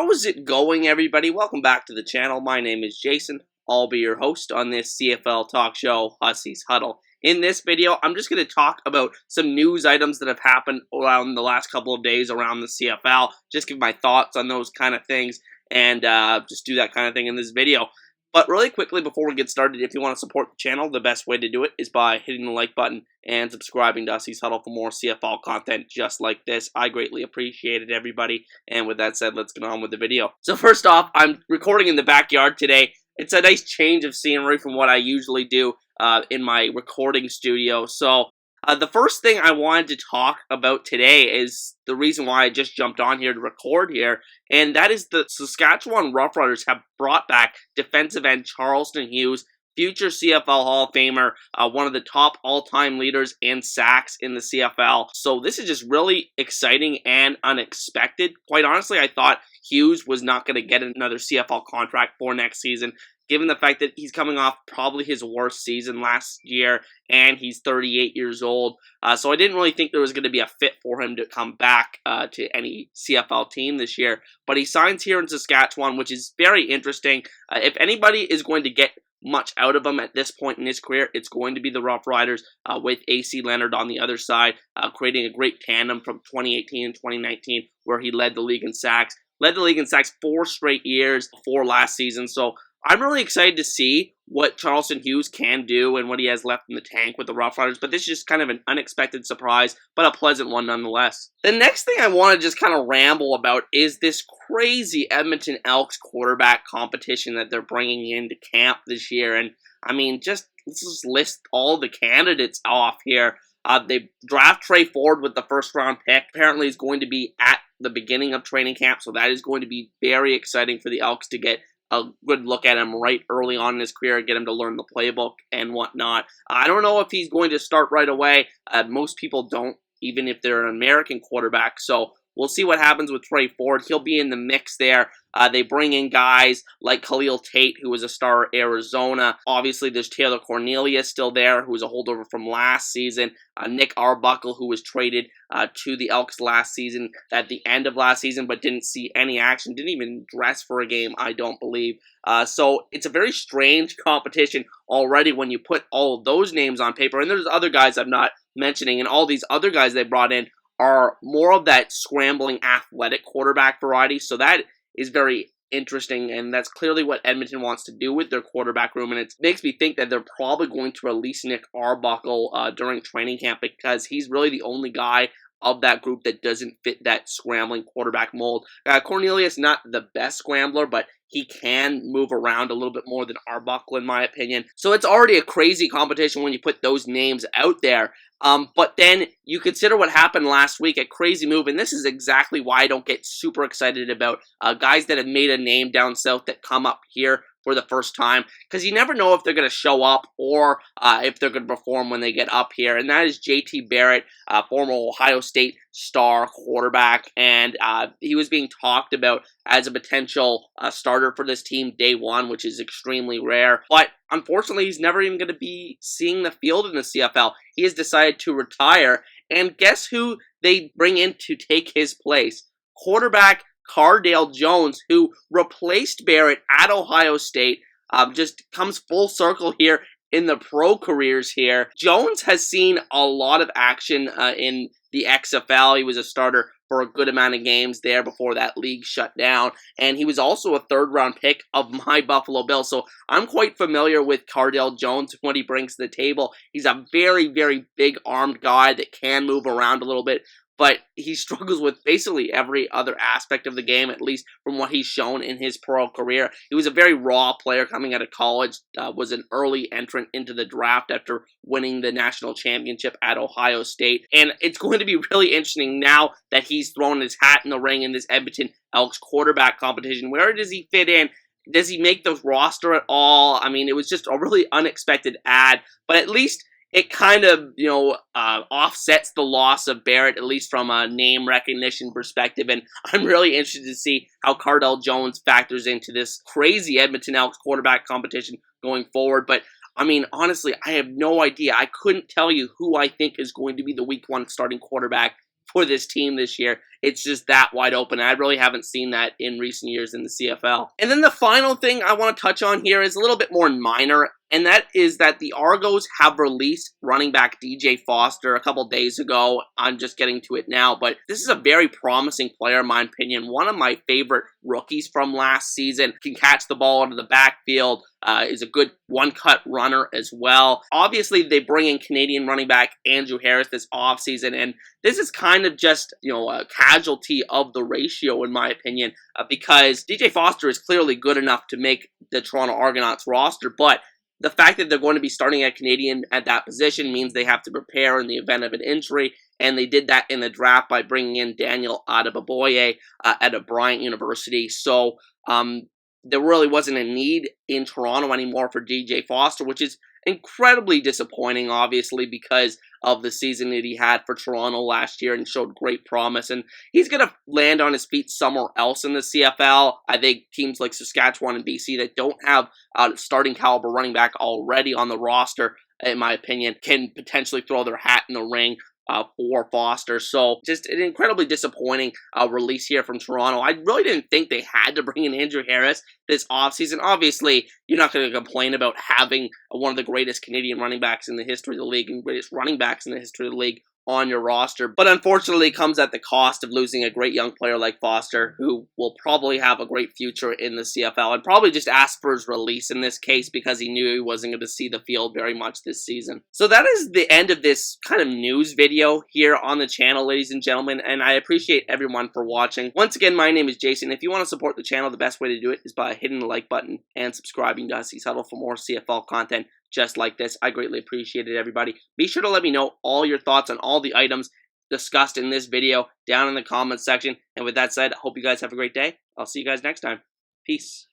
How's it going, everybody? Welcome back to the channel. My name is Jason. I'll be your host on this CFL talk show, Hussey's Huddle. In this video, I'm just going to talk about some news items that have happened around the last couple of days around the CFL. Just give my thoughts on those kind of things and just do that kind of thing in this video. But really quickly, before we get started, if you want to support the channel, the best way to do it is by hitting the like button and subscribing to Hussey's Huddle for more CFL content just like this. I greatly appreciate it, everybody. And with that said, let's get on with the video. So first off, I'm recording in the backyard today. It's a nice change of scenery from what I usually do in my recording studio. So the first thing I wanted to talk about today is the reason why I just jumped on here to record here, and that is the Saskatchewan Roughriders have brought back defensive end Charleston Hughes, future CFL Hall of Famer, one of the top all-time leaders in sacks in the CFL. So this is just really exciting and unexpected. Quite honestly, I thought Hughes was not going to get another CFL contract for next season, given the fact that he's coming off probably his worst season last year, and he's 38 years old. So I didn't really think there was going to be a fit for him to come back to any CFL team this year. But he signs here in Saskatchewan, which is very interesting. If anybody is going to get much out of him at this point in his career, it's going to be the Roughriders with A.C. Leonard on the other side, creating a great tandem from 2018 and 2019, where he led the league in sacks. Led the league in sacks 4 straight years before last season, so I'm really excited to see what Charleston Hughes can do and what he has left in the tank with the Roughriders, but this is just kind of an unexpected surprise, but a pleasant one nonetheless. The next thing I want to just kind of ramble about is this crazy Edmonton Elks quarterback competition that they're bringing into camp this year, and I mean, let's just list all the candidates off here. They draft Trey Ford with the first-round pick. Apparently, he's going to be at the beginning of training camp, so that is going to be very exciting for the Elks to get a good look at him right early on in his career, get him to learn the playbook and whatnot. I don't know if he's going to start right away. Most people don't, even if they're an American quarterback, so we'll see what happens with Trey Ford. He'll be in the mix there. They bring in guys like Khalil Tate, who was a star at Arizona. Obviously, there's Taylor Cornelius still there, who was a holdover from last season. Nick Arbuckle, who was traded to the Elks last season, at the end of last season, but didn't see any action, didn't even dress for a game, I don't believe. So it's a very strange competition already when you put all of those names on paper. And there's other guys I'm not mentioning, and all these other guys they brought in are more of that scrambling athletic quarterback variety, so that is very interesting, and that's clearly what Edmonton wants to do with their quarterback room, and it makes me think that they're probably going to release Nick Arbuckle during training camp, because he's really the only guy of that group that doesn't fit that scrambling quarterback mold. Cornelius, not the best scrambler, but he can move around a little bit more than Arbuckle, in my opinion. So it's already a crazy competition when you put those names out there. But then you consider what happened last week, a crazy move, and this is exactly why I don't get super excited about guys that have made a name down south that come up here for the first time, because you never know if they're going to show up or if they're going to perform when they get up here, and that is J.T. Barrett, former Ohio State star quarterback, and he was being talked about as a potential starter for this team day one, which is extremely rare, but unfortunately he's never even going to be seeing the field in the CFL. He has decided to retire, and guess who they bring in to take his place? Quarterback Cardell Jones, who replaced Barrett at Ohio State, just comes full circle here in the pro careers here. Jones has seen a lot of action in the XFL. He was a starter for a good amount of games there before that league shut down, and he was also a third-round pick of my Buffalo Bills, so I'm quite familiar with Cardell Jones and what he brings to the table. He's a very, very big-armed guy that can move around a little bit, but he struggles with basically every other aspect of the game, at least from what he's shown in his pro career. He was a very raw player coming out of college, was an early entrant into the draft after winning the national championship at Ohio State. And it's going to be really interesting now that he's thrown his hat in the ring in this Edmonton Elks quarterback competition. Where does he fit in? Does he make the roster at all? I mean, it was just a really unexpected ad, but at least it kind of, offsets the loss of Barrett, at least from a name recognition perspective, and I'm really interested to see how Cardell Jones factors into this crazy Edmonton Elks quarterback competition going forward. But I mean, honestly, I have no idea. I couldn't tell you who I think is going to be the week one starting quarterback for this team this year. it's just that wide open. I really haven't seen that in recent years in the CFL. And then the final thing I want to touch on here is a little bit more minor, and that is that the Argos have released running back DJ Foster a couple days ago. I'm just getting to it now, but this is a very promising player in my opinion. One of my favorite rookies from last season. Can catch the ball out of the backfield, is a good one-cut runner as well. Obviously, they bring in Canadian running back Andrew Harris this offseason, and this is kind of just, a casualty of the ratio in my opinion, because DJ Foster is clearly good enough to make the Toronto Argonauts roster, but the fact that they're going to be starting a Canadian at that position means they have to prepare in the event of an injury, and they did that in the draft by bringing in Daniel Adeboboye at a Bryant University. So there really wasn't a need in Toronto anymore for DJ Foster, which is incredibly disappointing, obviously, because of the season that he had for Toronto last year and showed great promise. And he's going to land on his feet somewhere else in the CFL. I think teams like Saskatchewan and BC that don't have starting caliber running back already on the roster, in my opinion, can potentially throw their hat in the ring for Foster. So just an incredibly disappointing release here from Toronto. I really didn't think they had to bring in Andrew Harris this offseason. Obviously, you're not going to complain about having one of the greatest Canadian running backs in the history of the league and greatest running backs in the history of the league on your roster, but unfortunately it comes at the cost of losing a great young player like Foster, who will probably have a great future in the CFL, and probably just asked for his release in this case because he knew he wasn't going to see the field very much this season. So that is the end of this kind of news video here on the channel, ladies and gentlemen, and I appreciate everyone for watching. Once again, my name is Jason. If you want to support the channel, the best way to do it is by hitting the like button and subscribing to Huskies Huddle for more CFL content just like this. I greatly appreciate it, everybody. Be sure to let me know all your thoughts on all the items discussed in this video down in the comments section. And with that said, I hope you guys have a great day. I'll see you guys next time. Peace.